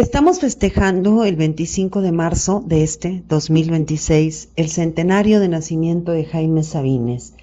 Estamos festejando el 25 de marzo de este 2026 el centenario de nacimiento de Jaime Sabines.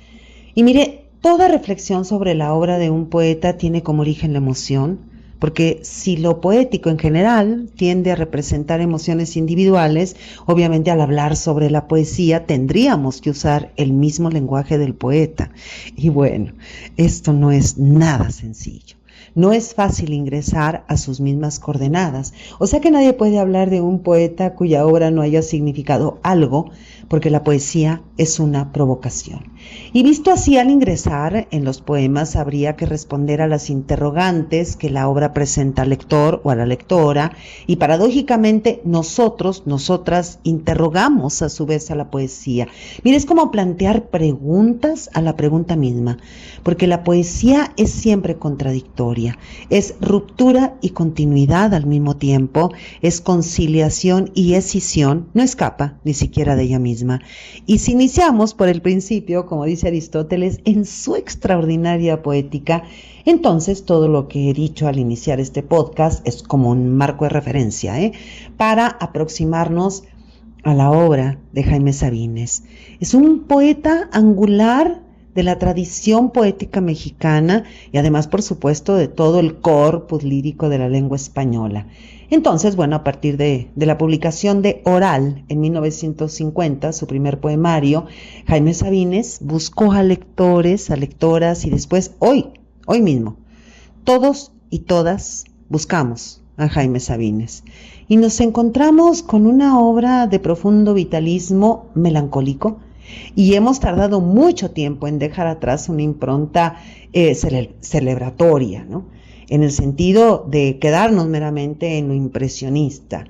Y mire, toda reflexión sobre la obra de un poeta tiene como origen la emoción, porque si lo poético en general tiende a representar emociones individuales, obviamente al hablar sobre la poesía tendríamos que usar el mismo lenguaje del poeta. Y bueno, esto no es nada sencillo. No es fácil ingresar a sus mismas coordenadas, o sea que nadie puede hablar de un poeta cuya obra no haya significado algo, porque la poesía es una provocación. Y visto así, al ingresar en los poemas habría que responder a las interrogantes que la obra presenta al lector o a la lectora, y paradójicamente nosotras interrogamos a su vez a la poesía. Mire, es como plantear preguntas a la pregunta misma, porque la poesía es siempre contradictoria, es ruptura y continuidad al mismo tiempo, es conciliación y escisión, no escapa ni siquiera de ella misma. Y si iniciamos por el principio, como dice Aristóteles, en su extraordinaria poética, entonces todo lo que he dicho al iniciar este podcast es como un marco de referencia, para aproximarnos a la obra de Jaime Sabines. Es un poeta angular de la tradición poética mexicana y además, por supuesto, de todo el corpus lírico de la lengua española. Entonces, bueno, a partir de la publicación de Oral en 1950, su primer poemario, Jaime Sabines buscó a lectores, a lectoras y después, hoy mismo, todos y todas buscamos a Jaime Sabines y nos encontramos con una obra de profundo vitalismo melancólico, y hemos tardado mucho tiempo en dejar atrás una impronta celebratoria, ¿no? En el sentido de quedarnos meramente en lo impresionista.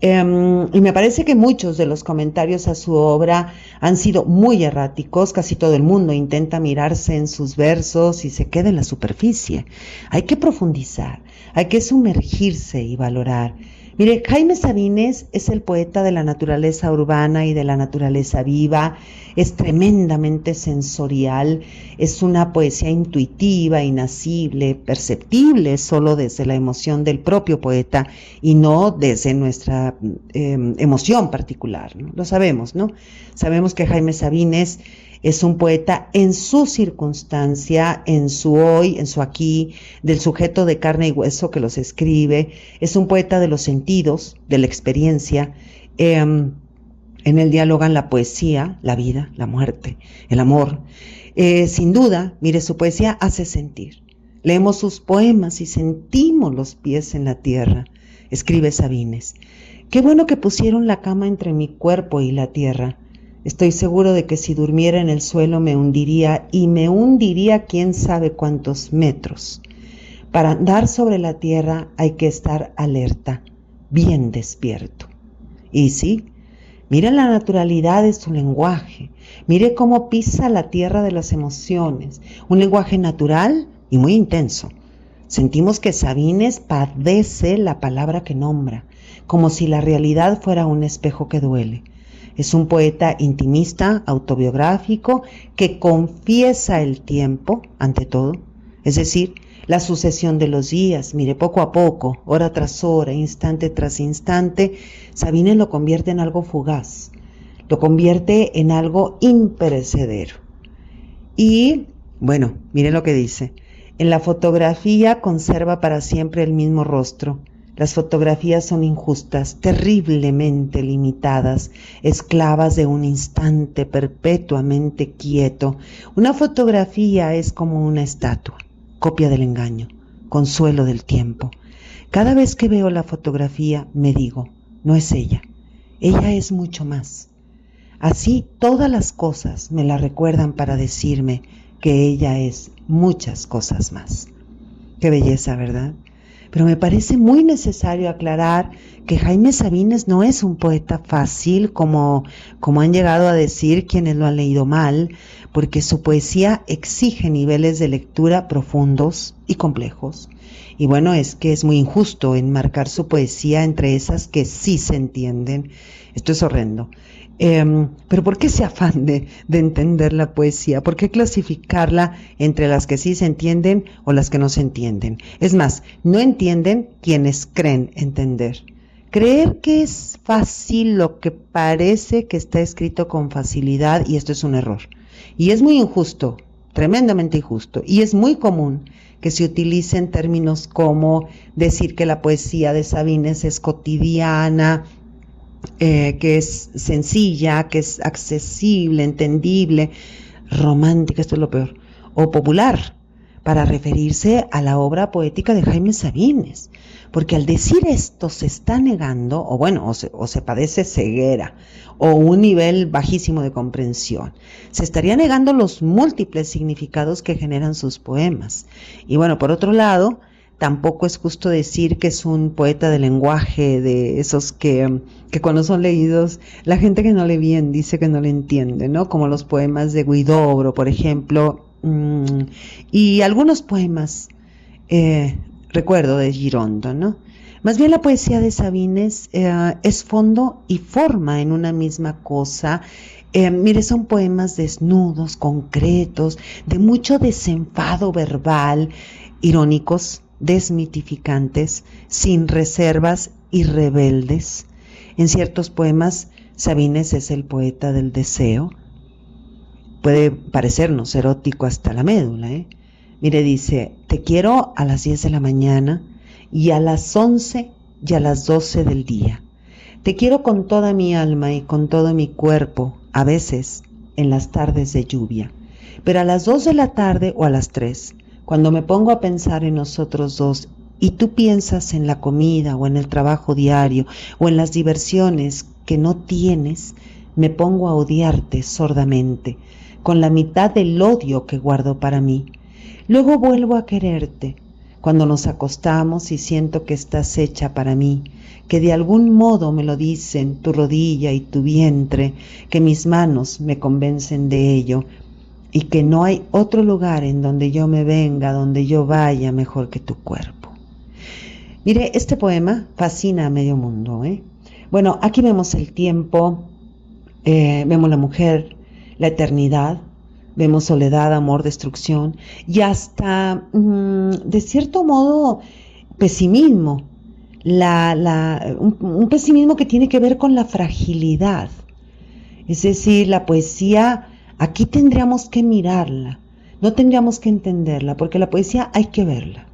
Y me parece que muchos de los comentarios a su obra han sido muy erráticos. Casi todo el mundo intenta mirarse en sus versos y se queda en la superficie. Hay que profundizar, hay que sumergirse y valorar. Mire, Jaime Sabines es el poeta de la naturaleza urbana y de la naturaleza viva, es tremendamente sensorial, es una poesía intuitiva, inacible, perceptible solo desde la emoción del propio poeta y no desde nuestra emoción particular, ¿no? Lo sabemos, ¿no? Sabemos que Jaime Sabines es un poeta en su circunstancia, en su hoy, en su aquí, del sujeto de carne y hueso que los escribe. Es un poeta de los sentidos, de la experiencia. En él dialogan la poesía, la vida, la muerte, el amor. Sin duda, mire, su poesía hace sentir. Leemos sus poemas y sentimos los pies en la tierra, escribe Sabines. Qué bueno que pusieron la cama entre mi cuerpo y la tierra. Estoy seguro de que si durmiera en el suelo me hundiría, y me hundiría quién sabe cuántos metros. Para andar sobre la tierra hay que estar alerta, bien despierto. Y sí, mire la naturalidad de su lenguaje, mire cómo pisa la tierra de las emociones, un lenguaje natural y muy intenso. Sentimos que Sabines padece la palabra que nombra, como si la realidad fuera un espejo que duele. Es un poeta intimista, autobiográfico, que confiesa el tiempo, ante todo, es decir, la sucesión de los días. Mire, poco a poco, hora tras hora, instante tras instante, Sabines lo convierte en algo fugaz, lo convierte en algo imperecedero. Y, bueno, mire lo que dice. En la fotografía conserva para siempre el mismo rostro. Las fotografías son injustas, terriblemente limitadas, esclavas de un instante perpetuamente quieto. Una fotografía es como una estatua, copia del engaño, consuelo del tiempo. Cada vez que veo la fotografía me digo, no es ella es mucho más. Así todas las cosas me la recuerdan para decirme que ella es muchas cosas más. Qué belleza, ¿verdad? Pero me parece muy necesario aclarar que Jaime Sabines no es un poeta fácil, como han llegado a decir quienes lo han leído mal, porque su poesía exige niveles de lectura profundos y complejos. Y bueno, es que es muy injusto enmarcar su poesía entre esas que sí se entienden. Esto es horrendo. Pero ¿por qué ese afán de entender la poesía? ¿Por qué clasificarla entre las que sí se entienden o las que no se entienden? Es más, no entienden quienes creen entender. Creer que es fácil lo que parece que está escrito con facilidad, y esto es un error. Y es muy injusto, tremendamente injusto, y es muy común que se utilicen términos como decir que la poesía de Sabines es cotidiana, que es sencilla, que es accesible, entendible, romántica, esto es lo peor, o popular, para referirse a la obra poética de Jaime Sabines. Porque al decir esto se está negando, o bueno, o se padece ceguera, o un nivel bajísimo de comprensión. Se estaría negando los múltiples significados que generan sus poemas. Y bueno, por otro lado, tampoco es justo decir que es un poeta de lenguaje, de esos que cuando son leídos, la gente que no lee bien dice que no le entiende, ¿no? Como los poemas de Huidobro, por ejemplo, y algunos poemas, recuerdo de Girondo, ¿no? Más bien la poesía de Sabines es fondo y forma en una misma cosa. Mire, son poemas desnudos, concretos, de mucho desenfado verbal, irónicos, desmitificantes, sin reservas y rebeldes. En ciertos poemas, Sabines es el poeta del deseo. Puede parecernos erótico hasta la médula, ¿eh? Mire, dice, te quiero a las 10 de la mañana y a las 11 y a las 12 del día. Te quiero con toda mi alma y con todo mi cuerpo, a veces en las tardes de lluvia. Pero a las 2 de la tarde o a las 3, cuando me pongo a pensar en nosotros dos y tú piensas en la comida o en el trabajo diario o en las diversiones que no tienes, me pongo a odiarte sordamente, con la mitad del odio que guardo para mí. Luego vuelvo a quererte, cuando nos acostamos y siento que estás hecha para mí, que de algún modo me lo dicen tu rodilla y tu vientre, que mis manos me convencen de ello, y que no hay otro lugar en donde yo me venga, donde yo vaya mejor que tu cuerpo. Mire, este poema fascina a medio mundo, ¿eh? Bueno, aquí vemos el tiempo, vemos la mujer, la eternidad, vemos soledad, amor, destrucción y hasta, de cierto modo, pesimismo. Un pesimismo que tiene que ver con la fragilidad. Es decir, la poesía, aquí tendríamos que mirarla, no tendríamos que entenderla, porque la poesía hay que verla.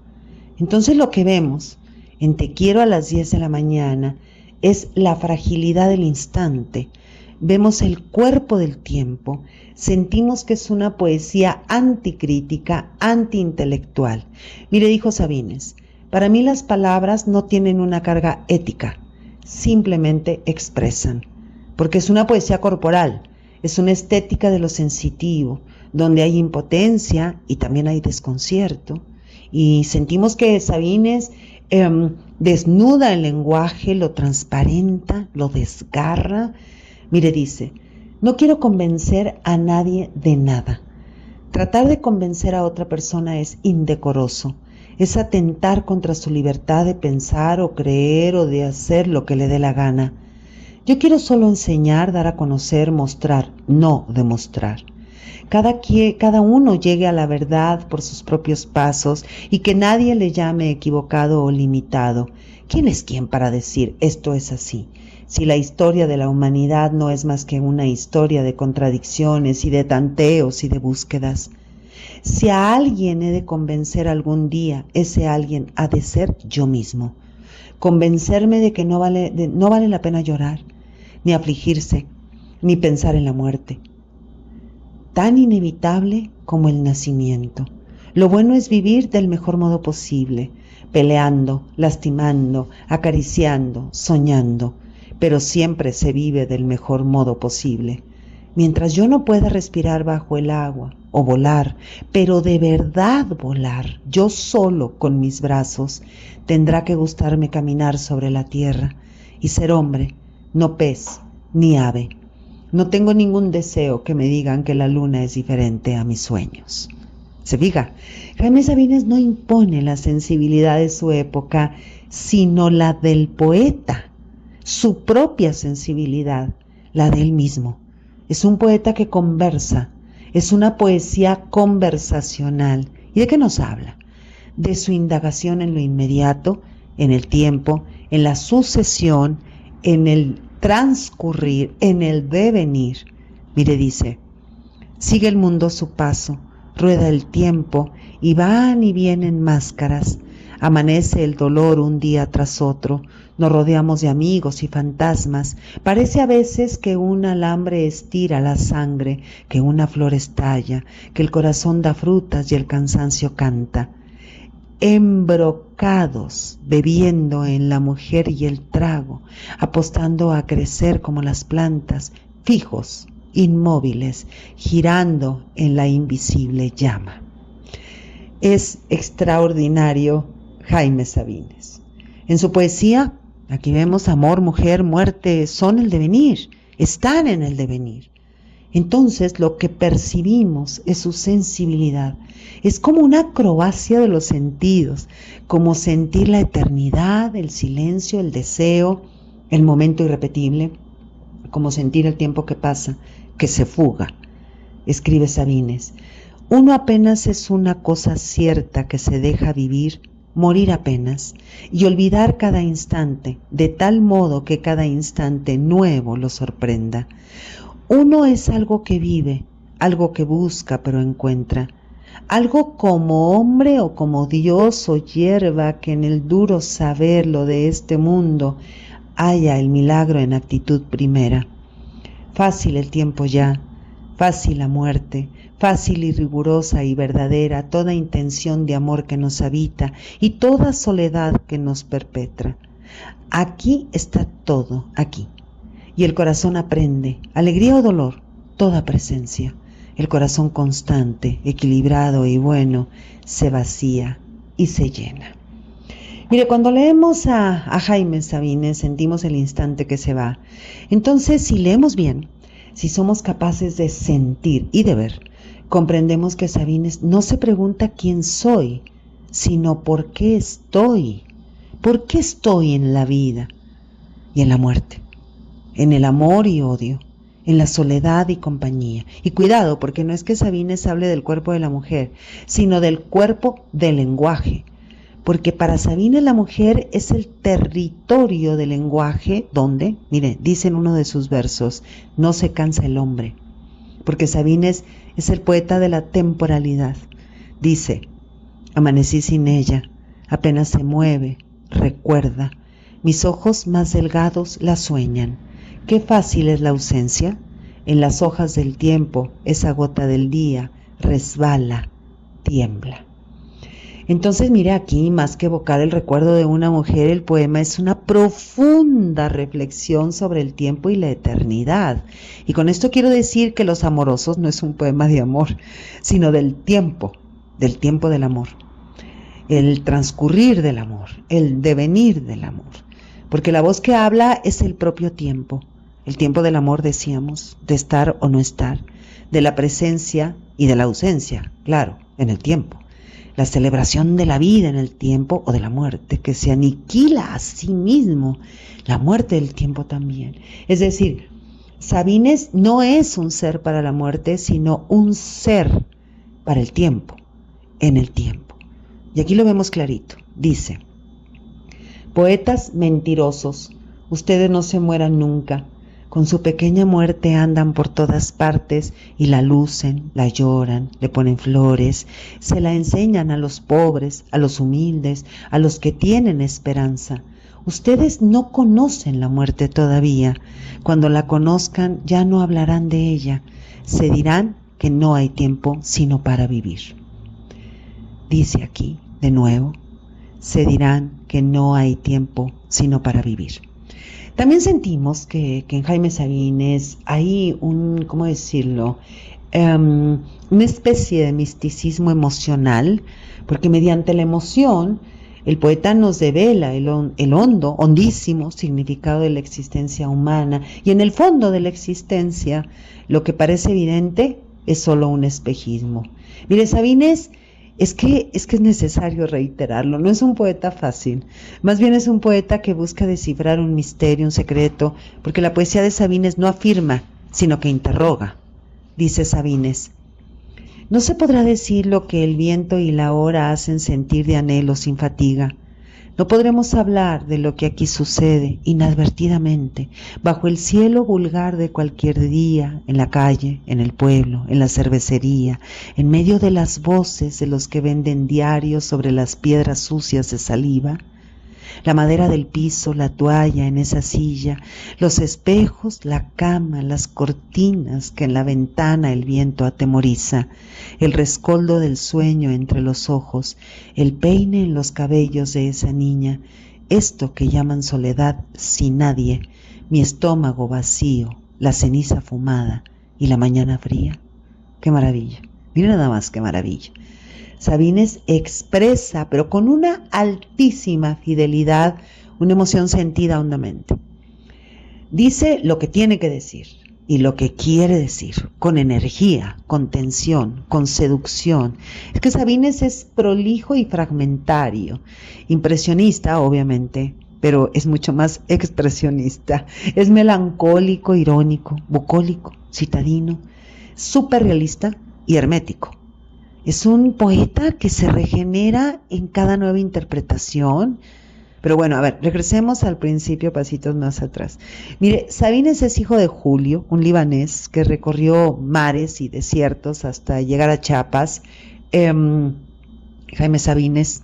Entonces lo que vemos en Te quiero a las 10 de la mañana es la fragilidad del instante. Vemos el cuerpo del tiempo, sentimos que es una poesía anticrítica, antiintelectual. Mire, dijo Sabines, para mí las palabras no tienen una carga ética, simplemente expresan, porque es una poesía corporal, es una estética de lo sensitivo, donde hay impotencia y también hay desconcierto, y sentimos que Sabines desnuda el lenguaje, lo transparenta, lo desgarra. Mire, dice, no quiero convencer a nadie de nada. Tratar de convencer a otra persona es indecoroso, es atentar contra su libertad de pensar o creer o de hacer lo que le dé la gana. Yo quiero solo enseñar, dar a conocer, mostrar, no demostrar. Cada uno llegue a la verdad por sus propios pasos y que nadie le llame equivocado o limitado. ¿Quién es quién para decir esto es así? Si la historia de la humanidad no es más que una historia de contradicciones y de tanteos y de búsquedas. Si a alguien he de convencer algún día, ese alguien ha de ser yo mismo. Convencerme de que no vale la pena llorar, ni afligirse, ni pensar en la muerte. Tan inevitable como el nacimiento. Lo bueno es vivir del mejor modo posible, peleando, lastimando, acariciando, soñando, pero siempre se vive del mejor modo posible. Mientras yo no pueda respirar bajo el agua o volar, pero de verdad volar, yo solo con mis brazos, tendrá que gustarme caminar sobre la tierra y ser hombre, no pez ni ave. No tengo ningún deseo que me digan que la luna es diferente a mis sueños. Se fija, Jaime Sabines no impone la sensibilidad de su época, sino la del poeta, su propia sensibilidad, la de él mismo. Es un poeta que conversa, es una poesía conversacional. ¿Y de qué nos habla? De su indagación en lo inmediato, en el tiempo, en la sucesión, en el transcurrir, en el devenir. Mire, dice, sigue el mundo su paso, rueda el tiempo y van y vienen máscaras. Amanece el dolor un día tras otro, nos rodeamos de amigos y fantasmas. Parece a veces que un alambre estira la sangre, que una flor estalla, que el corazón da frutas y el cansancio canta. Embrocados, bebiendo en la mujer y el trago, apostando a crecer como las plantas, fijos, inmóviles, girando en la invisible llama. Es extraordinario Jaime Sabines. En su poesía, aquí vemos amor, mujer, muerte, son el devenir, están en el devenir. Entonces lo que percibimos es su sensibilidad, es como una acrobacia de los sentidos, como sentir la eternidad, el silencio, el deseo, el momento irrepetible, como sentir el tiempo que pasa, que se fuga. Escribe Sabines, uno apenas es una cosa cierta que se deja vivir, morir apenas, y olvidar cada instante, de tal modo que cada instante nuevo lo sorprenda. Uno es algo que vive, algo que busca pero encuentra, algo como hombre o como Dios o hierba que en el duro saberlo de este mundo halla el milagro en actitud primera. Fácil el tiempo ya, fácil la muerte, fácil y rigurosa y verdadera toda intención de amor que nos habita y toda soledad que nos perpetra. Aquí está todo, aquí. Y el corazón aprende, alegría o dolor, toda presencia. El corazón constante, equilibrado y bueno, se vacía y se llena. Mire, cuando leemos a Jaime Sabines sentimos el instante que se va. Entonces, si leemos bien, si somos capaces de sentir y de ver, comprendemos que Sabines no se pregunta quién soy, sino por qué estoy. ¿Por qué estoy en la vida y en la muerte? En el amor y odio, en la soledad y compañía. Y cuidado, porque no es que Sabines hable del cuerpo de la mujer, sino del cuerpo del lenguaje. Porque para Sabines la mujer es el territorio del lenguaje donde, mire, dice en uno de sus versos, no se cansa el hombre. Porque Sabines es el poeta de la temporalidad. Dice, amanecí sin ella, apenas se mueve, recuerda, mis ojos más delgados la sueñan. Qué fácil es la ausencia, en las hojas del tiempo, esa gota del día resbala, tiembla. Entonces, mire aquí, más que evocar el recuerdo de una mujer, el poema es una profunda reflexión sobre el tiempo y la eternidad. Y con esto quiero decir que Los Amorosos no es un poema de amor, sino del tiempo del amor, el transcurrir del amor, el devenir del amor. Porque la voz que habla es el propio tiempo. El tiempo del amor, decíamos, de estar o no estar, de la presencia y de la ausencia, claro, en el tiempo. La celebración de la vida en el tiempo o de la muerte, que se aniquila a sí mismo, la muerte del tiempo también. Es decir, Sabines no es un ser para la muerte, sino un ser para el tiempo, en el tiempo. Y aquí lo vemos clarito, dice, poetas mentirosos, ustedes no se mueran nunca, con su pequeña muerte andan por todas partes y la lucen, la lloran, le ponen flores, se la enseñan a los pobres, a los humildes, a los que tienen esperanza. Ustedes no conocen la muerte todavía. Cuando la conozcan ya no hablarán de ella. Se dirán que no hay tiempo sino para vivir. Dice aquí, de nuevo, se dirán que no hay tiempo sino para vivir. También sentimos que en Jaime Sabines hay ¿cómo decirlo? Una especie de misticismo emocional, porque mediante la emoción el poeta nos devela el hondo, hondísimo significado de la existencia humana, y en el fondo de la existencia lo que parece evidente es solo un espejismo. Mire, Sabines Es que es necesario reiterarlo, no es un poeta fácil, más bien es un poeta que busca descifrar un misterio, un secreto, porque la poesía de Sabines no afirma, sino que interroga. Dice Sabines: no se podrá decir lo que el viento y la hora hacen sentir de anhelo sin fatiga. No podremos hablar de lo que aquí sucede inadvertidamente, bajo el cielo vulgar de cualquier día, en la calle, en el pueblo, en la cervecería, en medio de las voces de los que venden diarios sobre las piedras sucias de saliva. La madera del piso, la toalla en esa silla, los espejos, la cama, las cortinas que en la ventana el viento atemoriza, el rescoldo del sueño entre los ojos, el peine en los cabellos de esa niña, esto que llaman soledad sin nadie, mi estómago vacío, la ceniza fumada y la mañana fría. ¡Qué maravilla! Mira nada más qué maravilla. Sabines expresa, pero con una altísima fidelidad, una emoción sentida hondamente. Dice lo que tiene que decir y lo que quiere decir, con energía, con tensión, con seducción. Es que Sabines es prolijo y fragmentario, impresionista, obviamente, pero es mucho más expresionista. Es melancólico, irónico, bucólico, citadino, súper realista y hermético. Es un poeta que se regenera en cada nueva interpretación. Pero bueno, a ver, regresemos al principio, pasitos más atrás. Mire, Sabines es hijo de Julio, un libanés que recorrió mares y desiertos hasta llegar a Chiapas. Jaime Sabines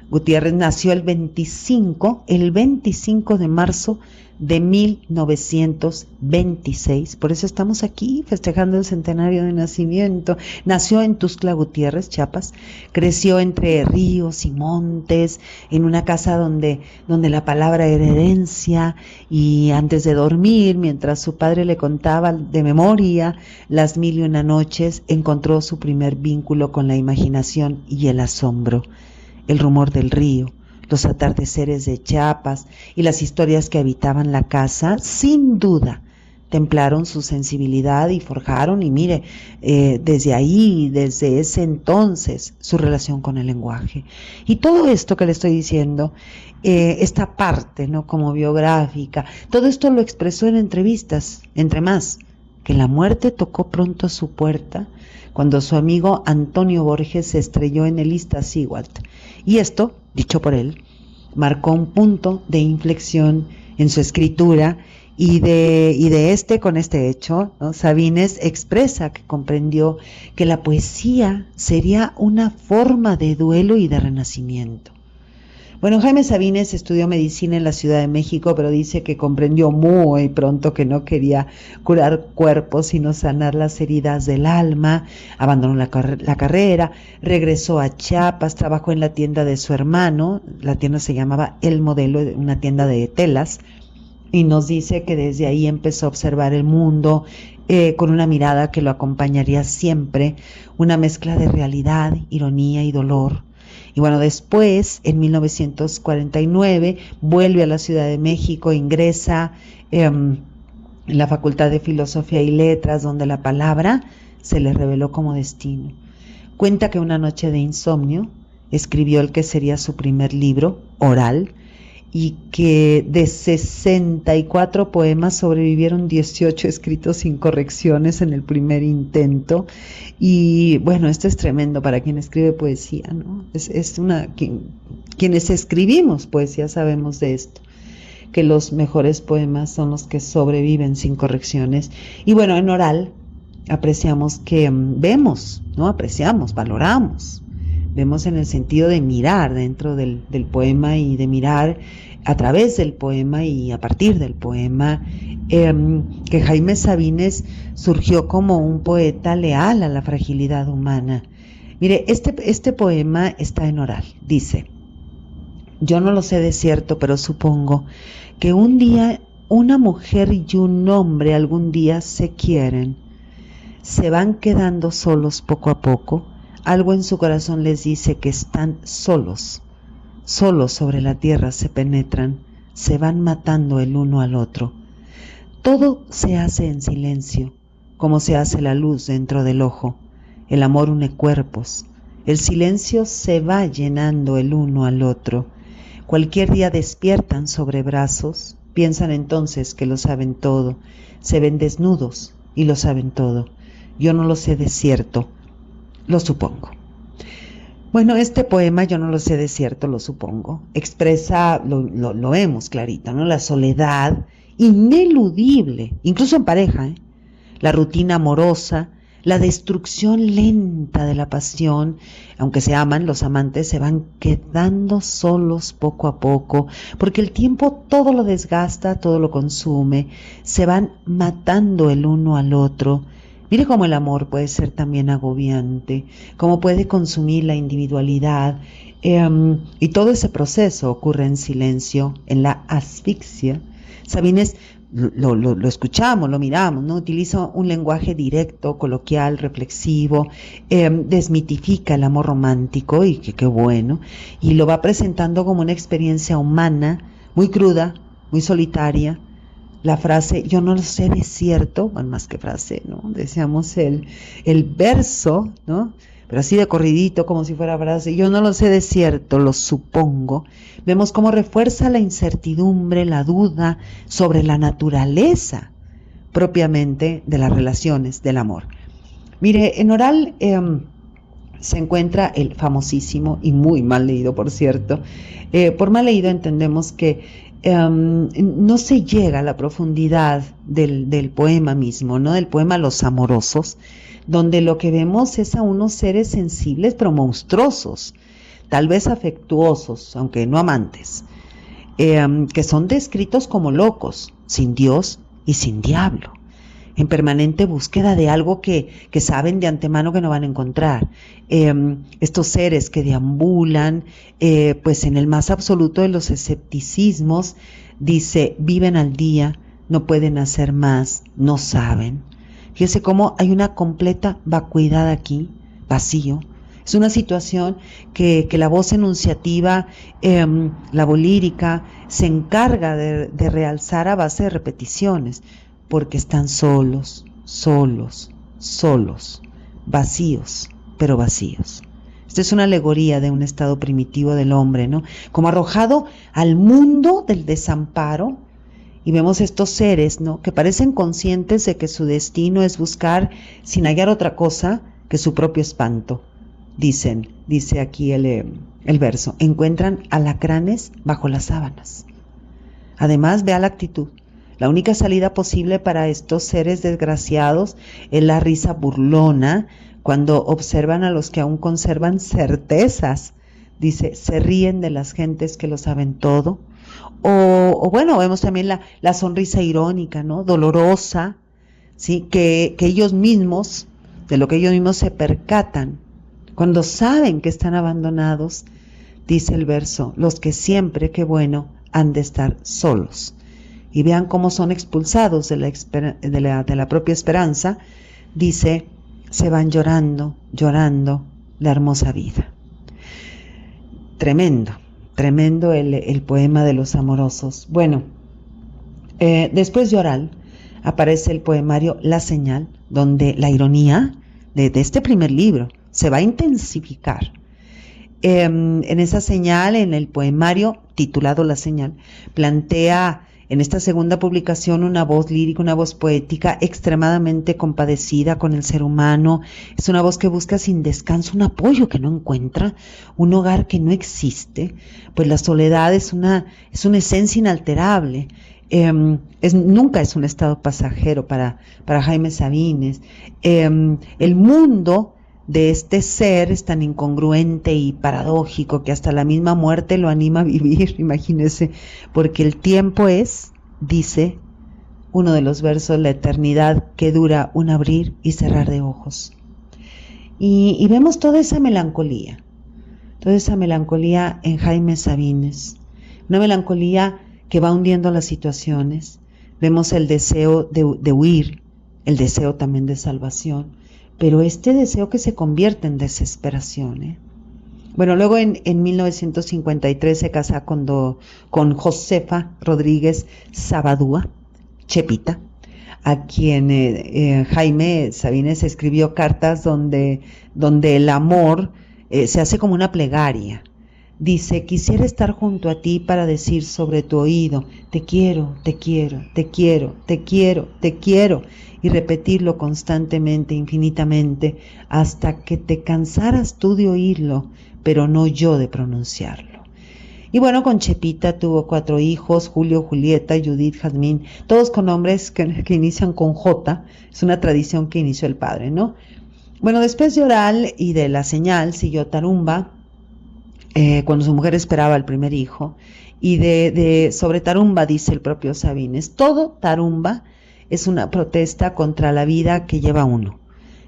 Gutiérrez nació el 25 de marzo de 1926, por eso estamos aquí festejando el centenario de nacimiento. Nació en Tuxtla Gutiérrez, Chiapas, creció entre ríos y montes, en una casa donde la palabra era herencia, y antes de dormir, mientras su padre le contaba de memoria las 1001 noches, encontró su primer vínculo con la imaginación y el asombro, el rumor del río, los atardeceres de Chiapas y las historias que habitaban la casa, sin duda, templaron su sensibilidad y forjaron, y mire, desde ahí, desde ese entonces, su relación con el lenguaje. Y todo esto que le estoy diciendo, esta parte, ¿no?, como biográfica, todo esto lo expresó en entrevistas, entre más, que la muerte tocó pronto a su puerta cuando su amigo Antonio Borges se estrelló en el Iztaccíhuatl. Y esto, dicho por él, marcó un punto de inflexión en su escritura, con este hecho, ¿no?, Sabines expresa que comprendió que la poesía sería una forma de duelo y de renacimiento. Bueno, Jaime Sabines estudió medicina en la Ciudad de México, pero dice que comprendió muy pronto que no quería curar cuerpos, sino sanar las heridas del alma. Abandonó la carrera, regresó a Chiapas, trabajó en la tienda de su hermano, la tienda se llamaba El Modelo, una tienda de telas, y nos dice que desde ahí empezó a observar el mundo con una mirada que lo acompañaría siempre, una mezcla de realidad, ironía y dolor. Y bueno, después, en 1949, vuelve a la Ciudad de México, ingresa en la Facultad de Filosofía y Letras, donde la palabra se le reveló como destino. Cuenta que una noche de insomnio escribió el que sería su primer libro, Oral, y que de 64 poemas sobrevivieron 18 escritos sin correcciones en el primer intento. Y bueno, esto es tremendo para quien escribe poesía, ¿no? Quienes escribimos poesía sabemos de esto, que los mejores poemas son los que sobreviven sin correcciones. Y bueno, en Oral apreciamos que vemos, ¿no? Apreciamos, valoramos. Vemos en el sentido de mirar dentro del poema y de mirar a través del poema y a partir del poema, que Jaime Sabines surgió como un poeta leal a la fragilidad humana. Mire, este poema está en Oral. Dice: yo no lo sé de cierto, pero supongo que un día una mujer y un hombre algún día se quieren, se van quedando solos poco a poco. Algo en su corazón les dice que están solos sobre la tierra se penetran, se van matando el uno al otro. Todo se hace en silencio, como se hace la luz dentro del ojo. El amor une cuerpos, El silencio se va llenando el uno al otro. Cualquier día despiertan sobre brazos, piensan entonces que lo saben todo, se ven desnudos y lo saben todo. Yo no lo sé de cierto, lo supongo. Bueno, este poema, yo no lo sé de cierto, lo supongo, expresa, lo vemos clarito, ¿no? La soledad ineludible, incluso en pareja, ¿eh? La rutina amorosa, la destrucción lenta de la pasión. Aunque se aman, los amantes se van quedando solos poco a poco, porque el tiempo todo lo desgasta, todo lo consume, se van matando el uno al otro. Mire cómo el amor puede ser también agobiante, cómo puede consumir la individualidad, y todo ese proceso ocurre en silencio, en la asfixia. Sabines lo escuchamos, lo miramos, ¿no? Utiliza un lenguaje directo, coloquial, reflexivo, desmitifica el amor romántico, y qué bueno, y lo va presentando como una experiencia humana, muy cruda, muy solitaria. La frase, yo no lo sé de cierto, bueno, más que frase, ¿no? Decíamos el verso, ¿no? Pero así de corridito, como si fuera frase, yo no lo sé de cierto, lo supongo. Vemos cómo refuerza la incertidumbre, la duda sobre la naturaleza propiamente de las relaciones, del amor. Mire, en Oral se encuentra el famosísimo y muy mal leído, por cierto. Por mal leído entendemos que no se llega a la profundidad del poema mismo, ¿no? Del poema Los Amorosos, donde lo que vemos es a unos seres sensibles pero monstruosos, tal vez afectuosos, aunque no amantes, que son descritos como locos, sin Dios y sin diablo, en permanente búsqueda de algo que saben de antemano que no van a encontrar. Estos seres que deambulan, pues en el más absoluto de los escepticismos, dice, viven al día, no pueden hacer más, no saben. Fíjese cómo hay una completa vacuidad aquí, vacío. Es una situación que la voz enunciativa, la voz lírica, se encarga de realzar a base de repeticiones, porque están solos, solos, solos, vacíos, pero vacíos. Esta es una alegoría de un estado primitivo del hombre, ¿no? Como arrojado al mundo del desamparo, y vemos estos seres, ¿no? Que parecen conscientes de que su destino es buscar, sin hallar otra cosa, que su propio espanto. Dice aquí el verso, encuentran alacranes bajo las sábanas. Además, vea la actitud. La única salida posible para estos seres desgraciados es la risa burlona cuando observan a los que aún conservan certezas. Dice, se ríen de las gentes que lo saben todo. O bueno, vemos también la sonrisa irónica, ¿no? Dolorosa, ¿sí? Que ellos mismos, de lo que ellos mismos se percatan, cuando saben que están abandonados, dice el verso, los que siempre, qué bueno, han de estar solos. Y vean cómo son expulsados de la propia esperanza, dice, se van llorando, llorando la hermosa vida. Tremendo, tremendo el poema de Los Amorosos. Bueno, después de Oral aparece el poemario La Señal, donde la ironía de este primer libro se va a intensificar. En esa señal, en el poemario titulado La Señal, plantea en esta segunda publicación una voz lírica, una voz poética extremadamente compadecida con el ser humano. Es una voz que busca sin descanso un apoyo que no encuentra, un hogar que no existe, pues la soledad es una esencia inalterable. Nunca es un estado pasajero para Jaime Sabines. El mundo de este ser es tan incongruente y paradójico que hasta la misma muerte lo anima a vivir, imagínese, porque el tiempo es, dice uno de los versos, la eternidad que dura un abrir y cerrar de ojos. Y vemos toda esa melancolía en Jaime Sabines, una melancolía que va hundiendo las situaciones. Vemos el deseo de huir, el deseo también de salvación, pero este deseo que se convierte en desesperación, ¿eh? Bueno, luego en 1953 se casa con Josefa Rodríguez Sabadúa, Chepita, a quien Jaime Sabines escribió cartas donde el amor se hace como una plegaria. Dice: quisiera estar junto a ti para decir sobre tu oído: te quiero, te quiero, te quiero, te quiero, te quiero, y repetirlo constantemente, infinitamente, hasta que te cansaras tú de oírlo, pero no yo de pronunciarlo. Y bueno, con Chepita tuvo 4 hijos: Julio, Julieta, Judith, Jazmín, todos con nombres que inician con J. Es una tradición que inició el padre, ¿no? Bueno, después de Oral y de La Señal siguió Tarumba, cuando su mujer esperaba el primer hijo. Y sobre Tarumba dice el propio Sabines: todo Tarumba es una protesta contra la vida que lleva uno.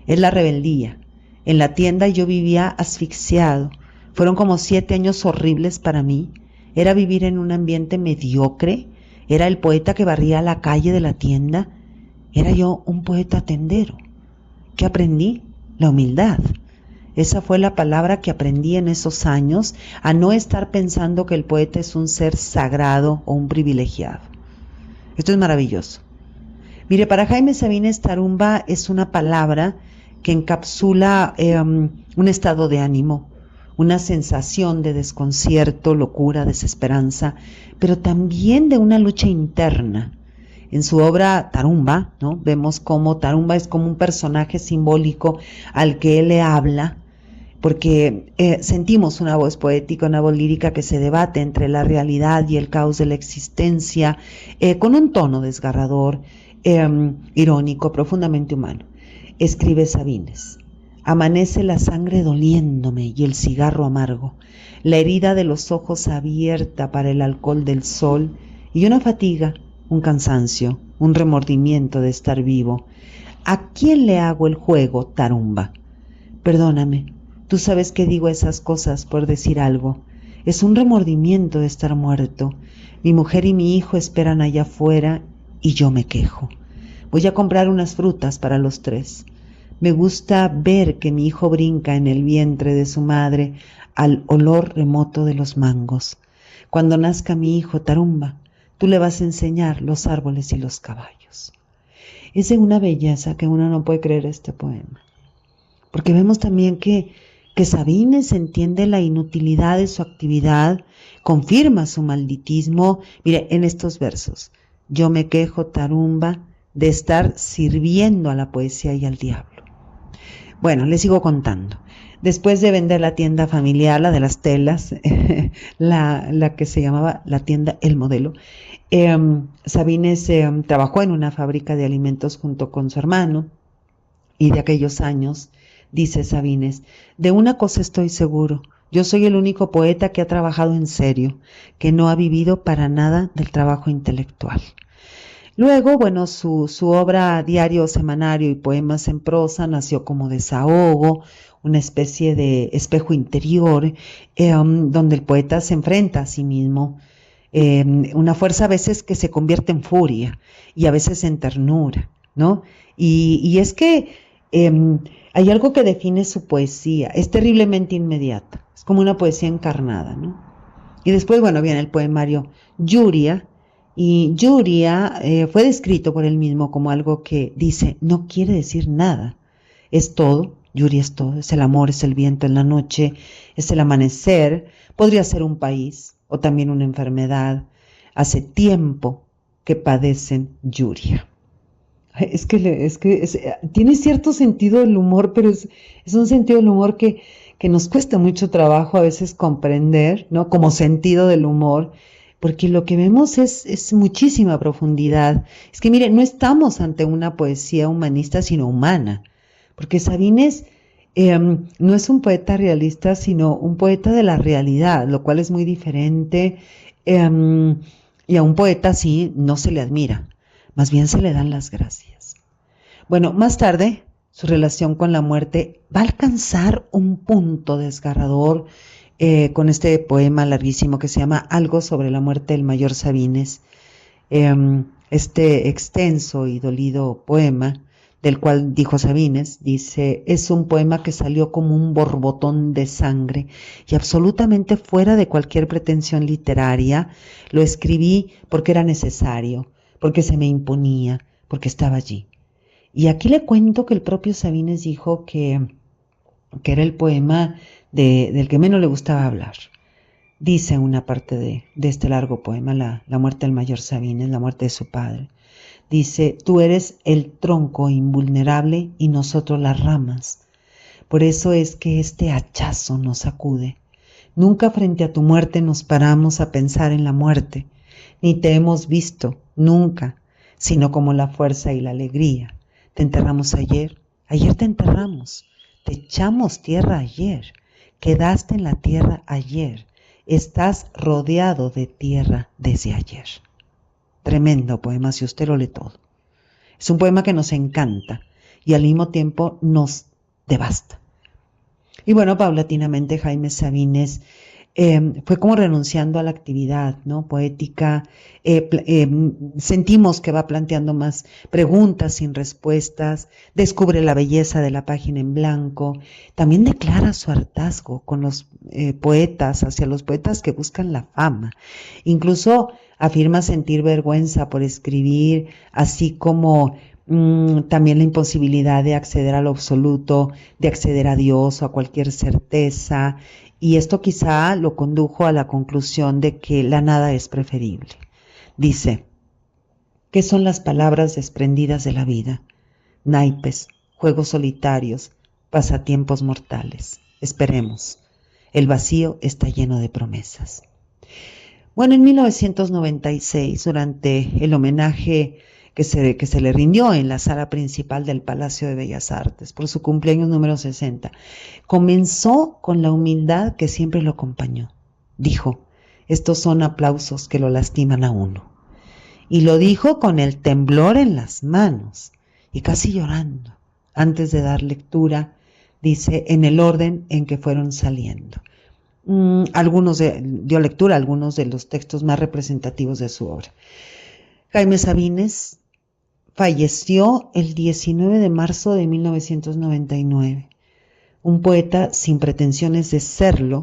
Es la rebeldía. En la tienda yo vivía asfixiado. Fueron como 7 años horribles para mí. Era vivir en un ambiente mediocre. Era el poeta que barría la calle de la tienda. Era yo un poeta tendero. ¿Qué aprendí? La humildad. Esa fue la palabra que aprendí en esos años, a no estar pensando que el poeta es un ser sagrado o un privilegiado. Esto es maravilloso. Mire, para Jaime Sabines, Tarumba es una palabra que encapsula un estado de ánimo, una sensación de desconcierto, locura, desesperanza, pero también de una lucha interna. En su obra Tarumba, ¿no?, vemos cómo Tarumba es como un personaje simbólico al que él le habla, porque sentimos una voz poética, una voz lírica que se debate entre la realidad y el caos de la existencia, con un tono desgarrador, irónico, profundamente humano. Escribe Sabines: amanece la sangre doliéndome y el cigarro amargo, la herida de los ojos abierta para el alcohol del sol, y una fatiga, un cansancio, un remordimiento de estar vivo. ¿A quién le hago el juego, Tarumba? Perdóname, tú sabes que digo esas cosas por decir algo. Es un remordimiento de estar muerto. Mi mujer y mi hijo esperan allá afuera y yo me quejo. Voy a comprar unas frutas para los 3. Me gusta ver que mi hijo brinca en el vientre de su madre al olor remoto de los mangos. Cuando nazca mi hijo, Tarumba, tú le vas a enseñar los árboles y los caballos. Es de una belleza que uno no puede creer este poema. Porque vemos también que Sabines entiende la inutilidad de su actividad, confirma su malditismo. Mire, en estos versos: yo me quejo, Tarumba, de estar sirviendo a la poesía y al diablo. Bueno, les sigo contando. Después de vender la tienda familiar, la de las telas, la que se llamaba la tienda El Modelo, Sabines trabajó en una fábrica de alimentos junto con su hermano. Y de aquellos años, dice Sabines: de una cosa estoy seguro, yo soy el único poeta que ha trabajado en serio, que no ha vivido para nada del trabajo intelectual. Luego, bueno, su obra Diario, Semanario y Poemas en Prosa nació como desahogo, una especie de espejo interior, donde el poeta se enfrenta a sí mismo, una fuerza a veces que se convierte en furia y a veces en ternura, ¿no? Y es que hay algo que define su poesía: es terriblemente inmediata, es como una poesía encarnada, ¿no? Y después, bueno, viene el poemario Yuria, y Yuria fue descrito por él mismo como algo que dice: no quiere decir nada, es todo. Yuria es todo: es el amor, es el viento en la noche, es el amanecer, podría ser un país o también una enfermedad. Hace tiempo que padecen Yuria. Tiene cierto sentido del humor, pero es un sentido del humor que nos cuesta mucho trabajo a veces comprender, ¿no?, como sentido del humor, porque lo que vemos es muchísima profundidad. Es que, mire, no estamos ante una poesía humanista, sino humana, porque Sabines no es un poeta realista, sino un poeta de la realidad, lo cual es muy diferente, y a un poeta así no se le admira, más bien se le dan las gracias. Bueno, más tarde, su relación con la muerte va a alcanzar un punto desgarrador con este poema larguísimo que se llama Algo sobre la muerte del mayor Sabines. Este extenso y dolido poema, del cual dijo Sabines, dice: es un poema que salió como un borbotón de sangre y absolutamente fuera de cualquier pretensión literaria. Lo escribí porque era necesario, porque se me imponía, porque estaba allí. Y aquí le cuento que el propio Sabines dijo que que era el poema del que menos le gustaba hablar. Dice una parte de este largo poema, la muerte del mayor Sabines, la muerte de su padre. Dice: tú eres el tronco invulnerable y nosotros las ramas. Por eso es que este hachazo nos sacude. Nunca frente a tu muerte nos paramos a pensar en la muerte, ni te hemos visto, nunca, sino como la fuerza y la alegría. Te enterramos ayer te enterramos, te echamos tierra ayer, quedaste en la tierra ayer, estás rodeado de tierra desde ayer. Tremendo poema, si usted lo lee todo. Es un poema que nos encanta y al mismo tiempo nos devasta. Y bueno, paulatinamente Jaime Sabines fue como renunciando a la actividad, ¿no?, poética. Sentimos que va planteando más preguntas sin respuestas, descubre la belleza de la página en blanco, también declara su hartazgo con los poetas, hacia los poetas que buscan la fama. Incluso afirma sentir vergüenza por escribir, así como también la imposibilidad de acceder a lo absoluto, de acceder a Dios o a cualquier certeza, y esto quizá lo condujo a la conclusión de que la nada es preferible. Dice: ¿qué son las palabras desprendidas de la vida? Naipes, juegos solitarios, pasatiempos mortales. Esperemos. El vacío está lleno de promesas. Bueno, en 1996, durante el homenaje que se le rindió en la sala principal del Palacio de Bellas Artes por su cumpleaños número 60, comenzó con la humildad que siempre lo acompañó. Dijo: estos son aplausos que lo lastiman a uno. Y lo dijo con el temblor en las manos y casi llorando. Antes de dar lectura, dice, en el orden en que fueron saliendo. Dio lectura a algunos de los textos más representativos de su obra. Jaime Sabines falleció el 19 de marzo de 1999, un poeta sin pretensiones de serlo,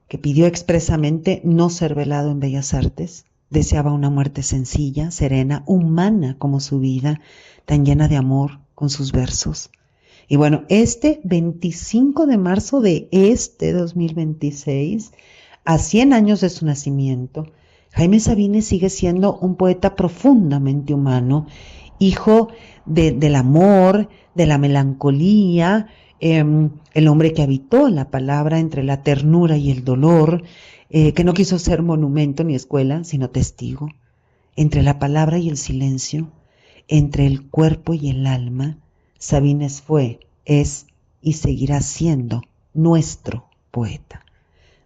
que pidió expresamente no ser velado en Bellas Artes, deseaba una muerte sencilla, serena, humana como su vida, tan llena de amor con sus versos. Y bueno, este 25 de marzo de 2026, a 100 años de su nacimiento, Jaime Sabines sigue siendo un poeta profundamente humano, hijo del amor, de la melancolía, el hombre que habitó la palabra entre la ternura y el dolor, que no quiso ser monumento ni escuela, sino testigo, entre la palabra y el silencio, entre el cuerpo y el alma. Sabines fue, es y seguirá siendo nuestro poeta.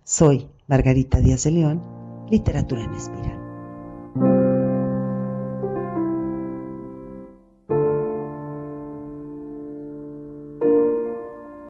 Soy Margarita Díaz de León, Literatura en Espiral.